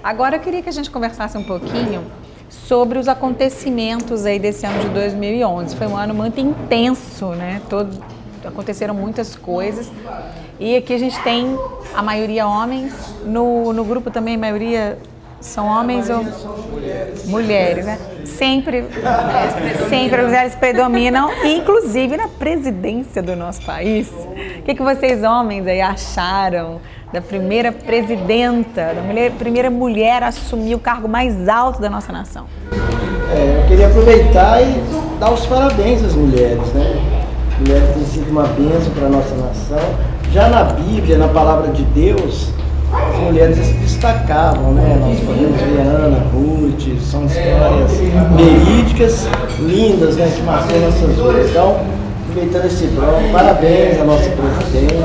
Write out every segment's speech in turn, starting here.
Agora eu queria que a gente conversasse um pouquinho sobre os acontecimentos aí desse ano de 2011. Foi um ano muito intenso, né? Aconteceram muitas coisas. E aqui a gente tem a maioria homens, no grupo também a maioria são homens ou mulheres, né? Sempre as mulheres predominam, inclusive na presidência do nosso país. O que vocês homens aí acharam da primeira presidenta, primeira mulher a assumir o cargo mais alto da nossa nação? Eu queria aproveitar e dar os parabéns às mulheres, né? Mulheres têm sido uma bênção para a nossa nação. Já na Bíblia, na Palavra de Deus, as mulheres se destacavam, né? Nós podemos ver Ana, Ruth, são histórias verídicas, lindas, né? Que marcam nossas vidas. Então, aproveitando esse bloco, parabéns à nossa presidente,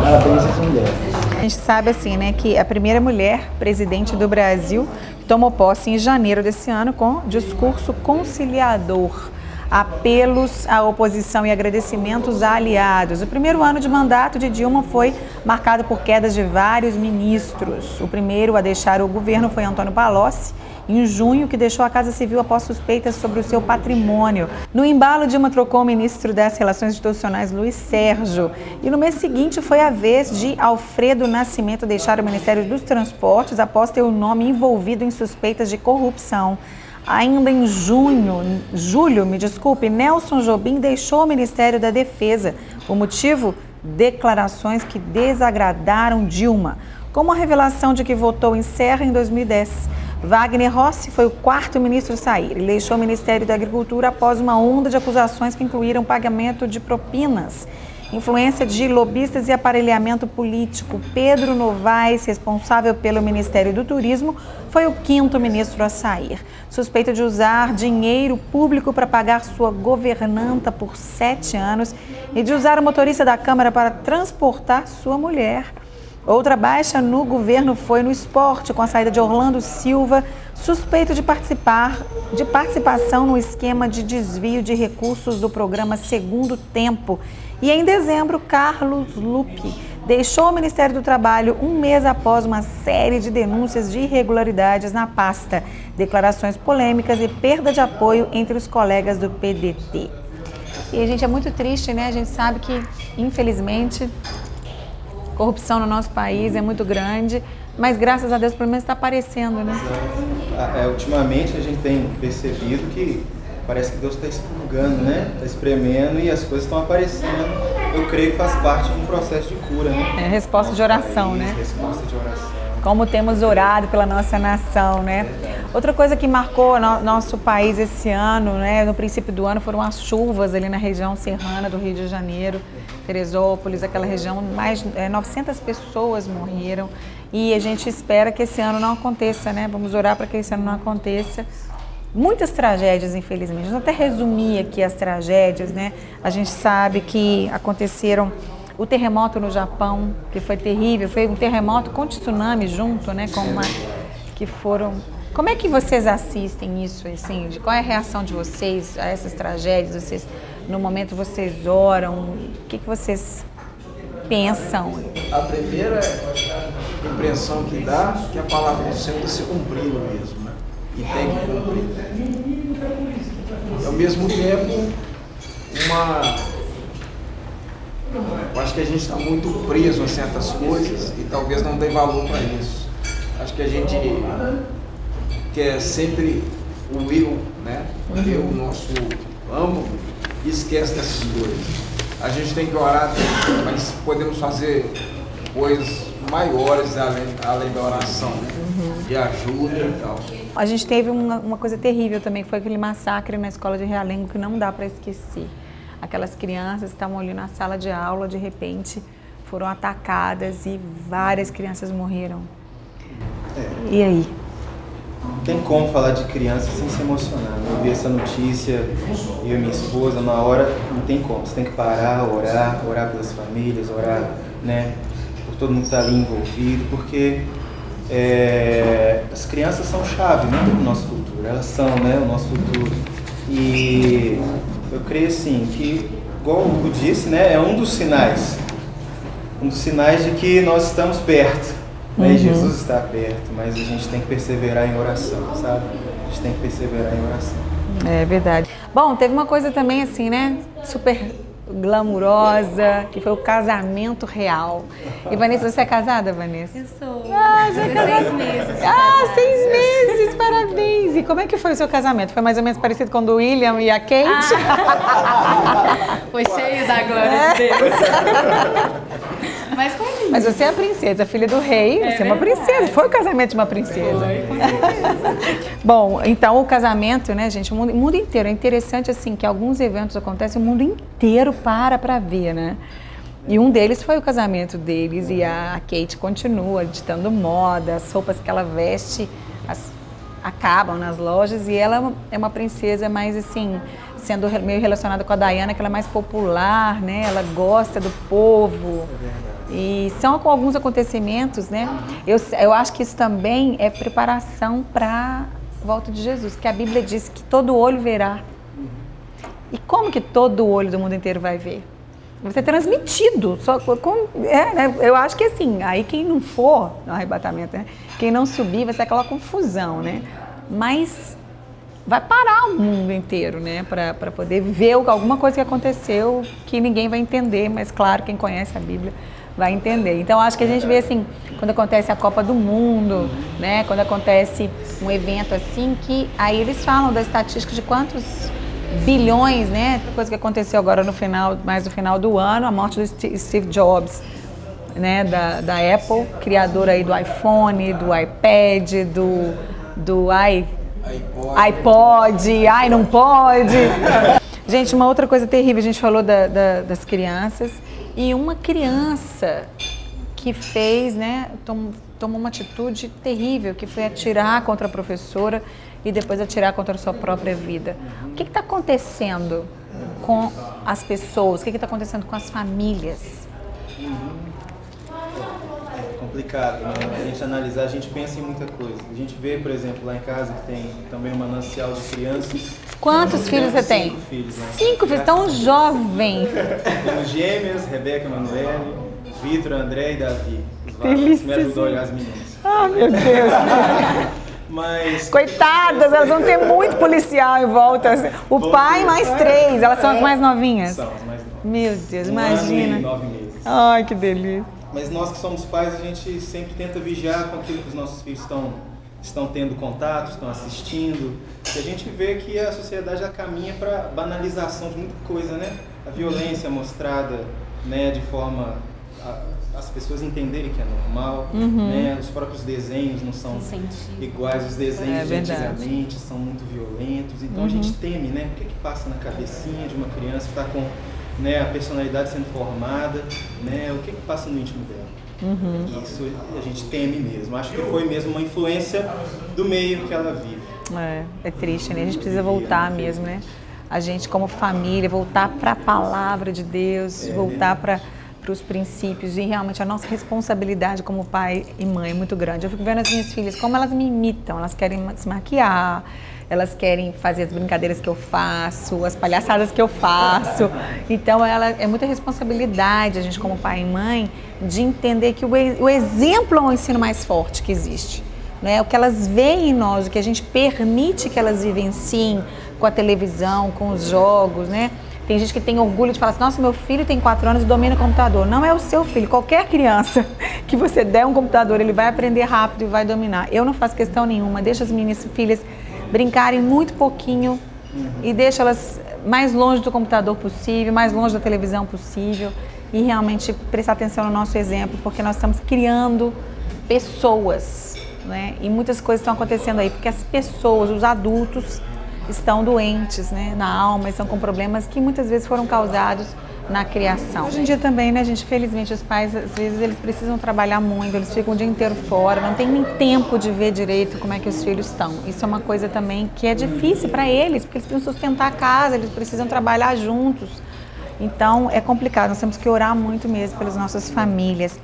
parabéns às mulheres. A gente sabe assim, né, que a primeira mulher presidente do Brasil tomou posse em janeiro desse ano com discurso conciliador, apelos à oposição e agradecimentos a aliados. O primeiro ano de mandato de Dilma foi marcado por quedas de vários ministros. O primeiro a deixar o governo foi Antônio Palocci, em junho, que deixou a Casa Civil após suspeitas sobre o seu patrimônio. No embalo, Dilma trocou o ministro das Relações Institucionais, Luiz Sérgio. E no mês seguinte foi a vez de Alfredo Nascimento deixar o Ministério dos Transportes após ter o nome envolvido em suspeitas de corrupção. Ainda em julho, Nelson Jobim deixou o Ministério da Defesa. O motivo? Declarações que desagradaram Dilma, como a revelação de que votou em Serra em 2010. Wagner Rossi foi o quarto ministro a sair. Ele deixou o Ministério da Agricultura após uma onda de acusações que incluíram pagamento de propinas, influência de lobistas e aparelhamento político. Pedro Novaes, responsável pelo Ministério do Turismo, foi o quinto ministro a sair. Suspeito de usar dinheiro público para pagar sua governanta por 7 anos e de usar o motorista da Câmara para transportar sua mulher. Outra baixa no governo foi no esporte, com a saída de Orlando Silva, suspeito de participação no esquema de desvio de recursos do programa Segundo Tempo. E em dezembro, Carlos Lupe deixou o Ministério do Trabalho um mês após uma série de denúncias de irregularidades na pasta, declarações polêmicas e perda de apoio entre os colegas do PDT. E a gente é muito triste, né? A gente sabe que, infelizmente, corrupção no nosso país é muito grande, mas graças a Deus pelo menos está aparecendo, né? Ultimamente a gente tem percebido que parece que Deus está expurgando, né? Está espremendo e as coisas estão aparecendo. Eu creio que faz parte de um processo de cura, né? Resposta de oração, né? Resposta de oração. Como temos orado pela nossa nação, né? Outra coisa que marcou nosso país esse ano, né? No princípio do ano, foram as chuvas ali na região serrana do Rio de Janeiro, Teresópolis, aquela região, mais de 900 pessoas morreram. E a gente espera que esse ano não aconteça, né? Vamos orar para que esse ano não aconteça. Muitas tragédias, infelizmente. Vamos até resumir aqui as tragédias, né? A gente sabe que aconteceram o terremoto no Japão, que foi terrível, foi um terremoto com tsunami junto, né? Que foram... Como é que vocês assistem isso, assim? Qual é a reação de vocês a essas tragédias? Vocês, no momento, vocês oram? O que vocês pensam? A primeira impressão que dá é que a palavra do Senhor está se cumprindo mesmo, né? E tem que cumprir. Ao mesmo tempo, eu acho que a gente está muito preso a certas coisas e talvez não dê valor para isso. Acho que a gente quer sempre o eu, né? O nosso âmago, e esquece dessas coisas. A gente tem que orar, mas podemos fazer coisas maiores além da oração, né? De ajuda e tal. A gente teve uma coisa terrível também, que foi aquele massacre na escola de Realengo, que não dá para esquecer. Aquelas crianças que estavam ali na sala de aula, de repente, foram atacadas e várias crianças morreram. E aí? Não tem como falar de criança sem se emocionar. Eu vi essa notícia, eu e minha esposa, na hora, não tem como. Você tem que parar, orar pelas famílias, orar, né, por todo mundo que está ali envolvido, porque as crianças são chave, né, do nosso futuro. Elas são, né, o nosso futuro. E eu creio assim que, igual o Hugo disse, né, é um dos sinais de que nós estamos perto. Né? Jesus está perto, mas a gente tem que perseverar em oração, sabe? A gente tem que perseverar em oração. É verdade. Bom, teve uma coisa também assim, né? Super glamurosa, que foi o casamento real. E Vanessa, você é casada, Vanessa? Eu sou. Ah, já é casada. 6 meses. 6 meses, parabéns! E como é que foi o seu casamento? Foi mais ou menos parecido com o do William e a Kate? Foi cheio da glória de Deus. Mas foi lindo. Mas você é a princesa, filha do rei, você é uma princesa. Foi o casamento de uma princesa. Bom, então o casamento, né, gente, o mundo inteiro. É interessante, assim, que alguns eventos acontecem, o mundo inteiro para ver, né? E um deles foi o casamento deles e a Kate continua ditando moda, as roupas que ela veste acabam nas lojas e ela é uma princesa mais, assim, sendo meio relacionada com a Diana, que ela é mais popular, né? Ela gosta do povo. E são alguns acontecimentos, né? Eu acho que isso também é preparação para a volta de Jesus, que a Bíblia diz que todo olho verá. E como que todo olho do mundo inteiro vai ver? Vai ser transmitido. Né? Eu acho que assim, aí quem não for no arrebatamento, né? Quem não subir vai ser aquela confusão, né? Mas vai parar o mundo inteiro, né? Para poder ver alguma coisa que aconteceu que ninguém vai entender, mas claro, quem conhece a Bíblia vai entender. Então, acho que a gente vê assim, quando acontece a Copa do Mundo, né? Quando acontece um evento assim, que aí eles falam da estatística de quantos bilhões, né? Coisa que aconteceu agora no final do ano, a morte do Steve Jobs, né? Da Apple, criador aí do iPhone, do iPad, do iPod, ai não pode. Gente, uma outra coisa terrível, a gente falou das crianças. E uma criança que fez, né, tomou uma atitude terrível, que foi atirar contra a professora e depois atirar contra a sua própria vida. O que está acontecendo com as pessoas? O que está acontecendo com as famílias? É complicado, né? A gente analisar, a gente pensa em muita coisa. A gente vê, por exemplo, lá em casa que tem também um manancial de crianças. Quantos filhos você tem? 5 filhos. Né? 5 filhos, tão jovem. Temos gêmeos, Rebeca, Manuele, Vitor, André e Davi. Delícia. Me ajudou a olhar as meninas. Ah, meu Deus. Mas... Coitadas, elas vão ter muito policial em volta. O pai mais 3, elas são as mais novinhas? São as mais novas. Meu Deus, 1 imagina. ano e 9 meses. Ai, que delícia. Mas nós que somos pais, a gente sempre tenta vigiar com aquilo que os nossos filhos estão tendo contato, estão assistindo. E a gente vê que a sociedade já caminha para banalização de muita coisa, né? A violência mostrada, né, de forma as pessoas entenderem que é normal, né? Os próprios desenhos não são iguais, os desenhos de antigamente são muito violentos, então a gente teme, né? O que passa na cabecinha de uma criança que está com, né, a personalidade sendo formada, né? O que passa no íntimo dela? Isso a gente teme mesmo. Acho que foi mesmo uma influência do meio que ela vive. É triste, né? A gente precisa voltar mesmo, né? A gente como família, voltar para a palavra de Deus, voltar para os princípios, e realmente a nossa responsabilidade como pai e mãe é muito grande. Eu fico vendo as minhas filhas, como elas me imitam, elas querem se maquiar, elas querem fazer as brincadeiras que eu faço, as palhaçadas que eu faço. Então é muita responsabilidade a gente como pai e mãe de entender que o exemplo é o ensino mais forte que existe. Né? O que elas veem em nós, o que a gente permite que elas vivenciem com a televisão, com os jogos, né? Tem gente que tem orgulho de falar assim, nossa, meu filho tem 4 anos e domina o computador. Não é o seu filho, qualquer criança que você der um computador, ele vai aprender rápido e vai dominar. Eu não faço questão nenhuma, deixo as minhas filhas brincarem muito pouquinho e deixo elas mais longe do computador possível, mais longe da televisão possível e realmente prestar atenção no nosso exemplo, porque nós estamos criando pessoas, né? E muitas coisas estão acontecendo aí, porque as pessoas, os adultos, estão doentes, né, na alma, estão com problemas que muitas vezes foram causados na criação. Hoje em dia também, né, gente, felizmente os pais, às vezes, eles precisam trabalhar muito, eles ficam o dia inteiro fora, não tem nem tempo de ver direito como é que os filhos estão. Isso é uma coisa também que é difícil para eles, porque eles precisam sustentar a casa, eles precisam trabalhar juntos. Então, é complicado, nós temos que orar muito mesmo pelas nossas famílias.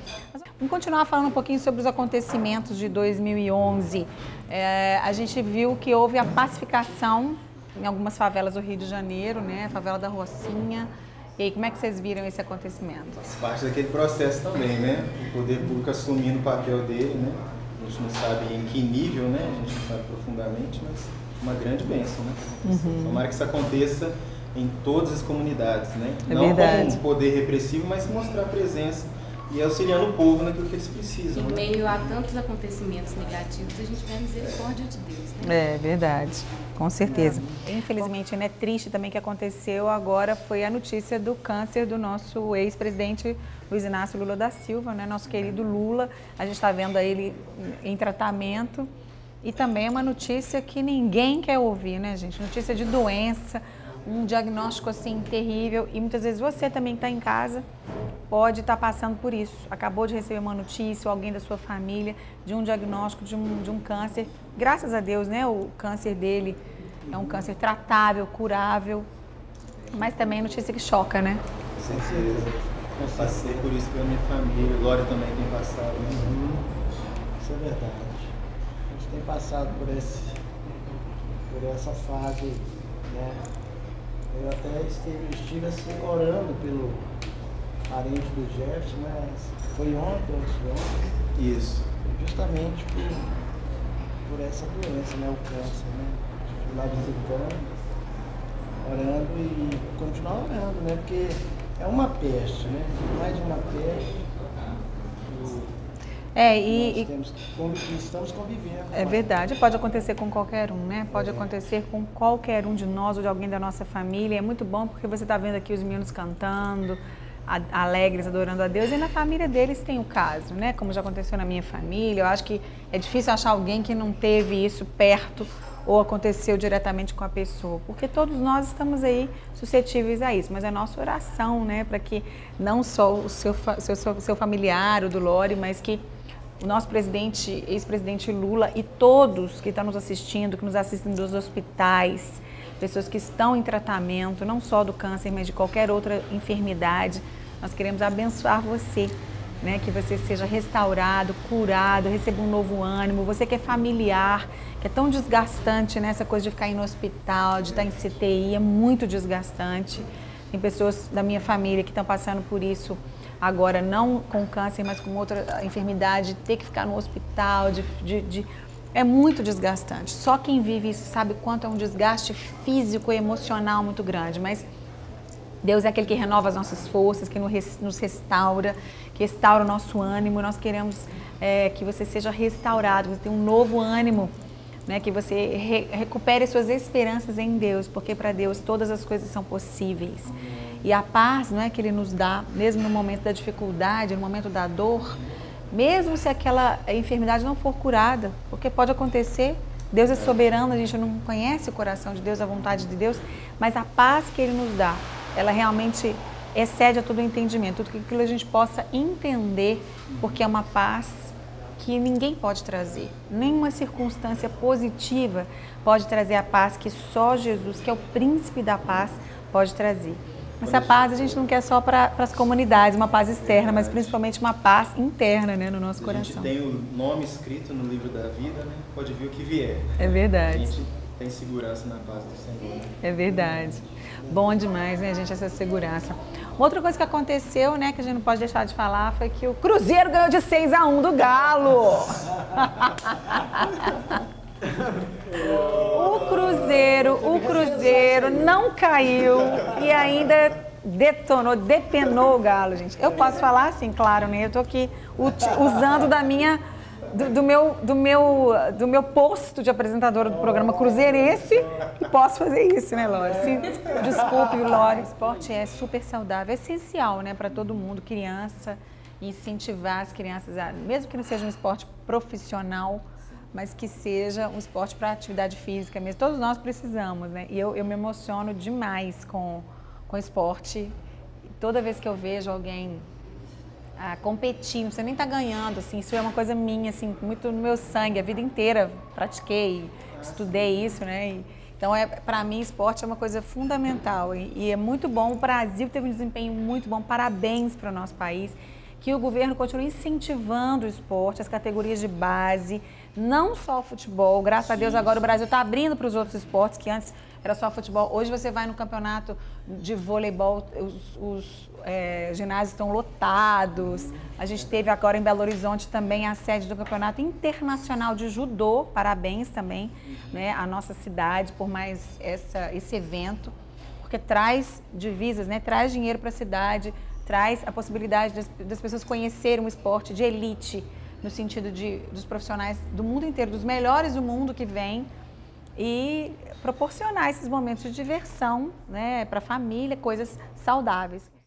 Vamos continuar falando um pouquinho sobre os acontecimentos de 2011. A gente viu que houve a pacificação em algumas favelas do Rio de Janeiro, né? A favela da Rocinha. E aí, como é que vocês viram esse acontecimento? Faz parte daquele processo também, né? O poder público assumindo o papel dele, né? A gente não sabe em que nível, né? A gente não sabe profundamente, mas uma grande bênção, né? Tomara que isso aconteça em todas as comunidades, né? Não como um poder repressivo, mas mostrar presença e auxiliando o povo naquilo que eles precisam. Em meio a tantos acontecimentos negativos, a gente vê a misericórdia de Deus, né? É verdade, com certeza. Infelizmente, né, triste também que aconteceu agora foi a notícia do câncer do nosso ex-presidente Luiz Inácio Lula da Silva, né, nosso querido Lula. A gente está vendo ele em tratamento e também é uma notícia que ninguém quer ouvir, né, gente? Notícia de doença, um diagnóstico assim terrível e muitas vezes você também está em casa pode estar passando por isso. Acabou de receber uma notícia ou alguém da sua família de um diagnóstico de um câncer. Graças a Deus, né? O câncer dele é um câncer tratável, curável, mas também é notícia que choca, né? Com certeza. Eu passei por isso pela minha família, Glória também tem passado. Né? Isso é verdade. A gente tem passado por essa fase, né? Eu até estive assim, orando pelo parente do Jefferson, mas foi ontem, antes de ontem. Isso. Justamente por essa doença, né? O câncer, né? Fui lá visitando, orando e continuar orando, né? Porque é uma peste, né? Mais de uma peste. Estamos convivendo. É verdade, pode acontecer com qualquer um, né? Pode acontecer com qualquer um de nós ou de alguém da nossa família. É muito bom porque você está vendo aqui os meninos cantando, alegres, adorando a Deus, e na família deles tem o caso, né? Como já aconteceu na minha família. Eu acho que é difícil achar alguém que não teve isso perto ou aconteceu diretamente com a pessoa, porque todos nós estamos aí suscetíveis a isso, mas é nossa oração, né? Para que não só o seu familiar, o do Lore, mas que o nosso presidente, ex-presidente Lula e todos que estão nos assistindo, que nos assistem dos hospitais, pessoas que estão em tratamento, não só do câncer, mas de qualquer outra enfermidade, nós queremos abençoar você, né? Que você seja restaurado, curado, receba um novo ânimo. Você que é familiar, que é tão desgastante, né? Essa coisa de ficar no hospital, de estar em CTI, é muito desgastante. Tem pessoas da minha família que estão passando por isso agora, não com câncer, mas com outra enfermidade, ter que ficar no hospital, é muito desgastante. Só quem vive isso sabe quanto é um desgaste físico e emocional muito grande, mas Deus é aquele que renova as nossas forças, que nos restaura, que restaura o nosso ânimo. Nós queremos que você seja restaurado, que você tenha um novo ânimo, né? Que você recupere suas esperanças em Deus, porque para Deus todas as coisas são possíveis. E a paz, não é, que Ele nos dá, mesmo no momento da dificuldade, no momento da dor, mesmo se aquela enfermidade não for curada, porque pode acontecer, Deus é soberano, a gente não conhece o coração de Deus, a vontade de Deus, mas a paz que Ele nos dá, ela realmente excede a todo o entendimento, tudo aquilo que a gente possa entender, porque é uma paz que ninguém pode trazer. Nenhuma circunstância positiva pode trazer a paz que só Jesus, que é o príncipe da paz, pode trazer. Essa paz a gente não quer só para as comunidades, uma paz externa, mas principalmente uma paz interna, né, no nosso coração. A gente tem o nome escrito no livro da vida, né? Pode vir o que vier. É verdade. A gente tem segurança na paz do Senhor. Né? É verdade. Bom demais, né, gente, essa segurança. Outra coisa que aconteceu, né, que a gente não pode deixar de falar, foi que o Cruzeiro ganhou de 6-1 do Galo. O Cruzeiro não caiu e ainda depenou o Galo, gente. Eu posso falar assim, claro, né? Eu tô aqui usando do meu posto de apresentadora do programa Cruzeirense e posso fazer isso, né, Lore? Desculpe, Lore. O esporte é super saudável, é essencial, né, para todo mundo, criança, incentivar as crianças, mesmo que não seja um esporte profissional, mas que seja um esporte para atividade física mesmo. Todos nós precisamos, né? E eu me emociono demais com esporte. Toda vez que eu vejo alguém competindo, você nem tá ganhando, assim, isso é uma coisa minha, assim, muito no meu sangue, a vida inteira pratiquei, estudei isso, né? Então, para mim, esporte é uma coisa fundamental e é muito bom. O Brasil teve um desempenho muito bom, parabéns para o nosso país. Que o governo continue incentivando o esporte, as categorias de base, não só o futebol. Graças a Deus agora o Brasil está abrindo para os outros esportes que antes era só futebol. Hoje você vai no campeonato de voleibol, os ginásios estão lotados. A gente teve agora em Belo Horizonte também a sede do Campeonato Internacional de Judô. Parabéns também, né, à nossa cidade por mais esse evento, porque traz divisas, né, traz dinheiro para a cidade, traz a possibilidade das pessoas conhecerem um esporte de elite, no sentido dos profissionais do mundo inteiro, dos melhores do mundo que vêm, e proporcionar esses momentos de diversão, né, para a família, coisas saudáveis.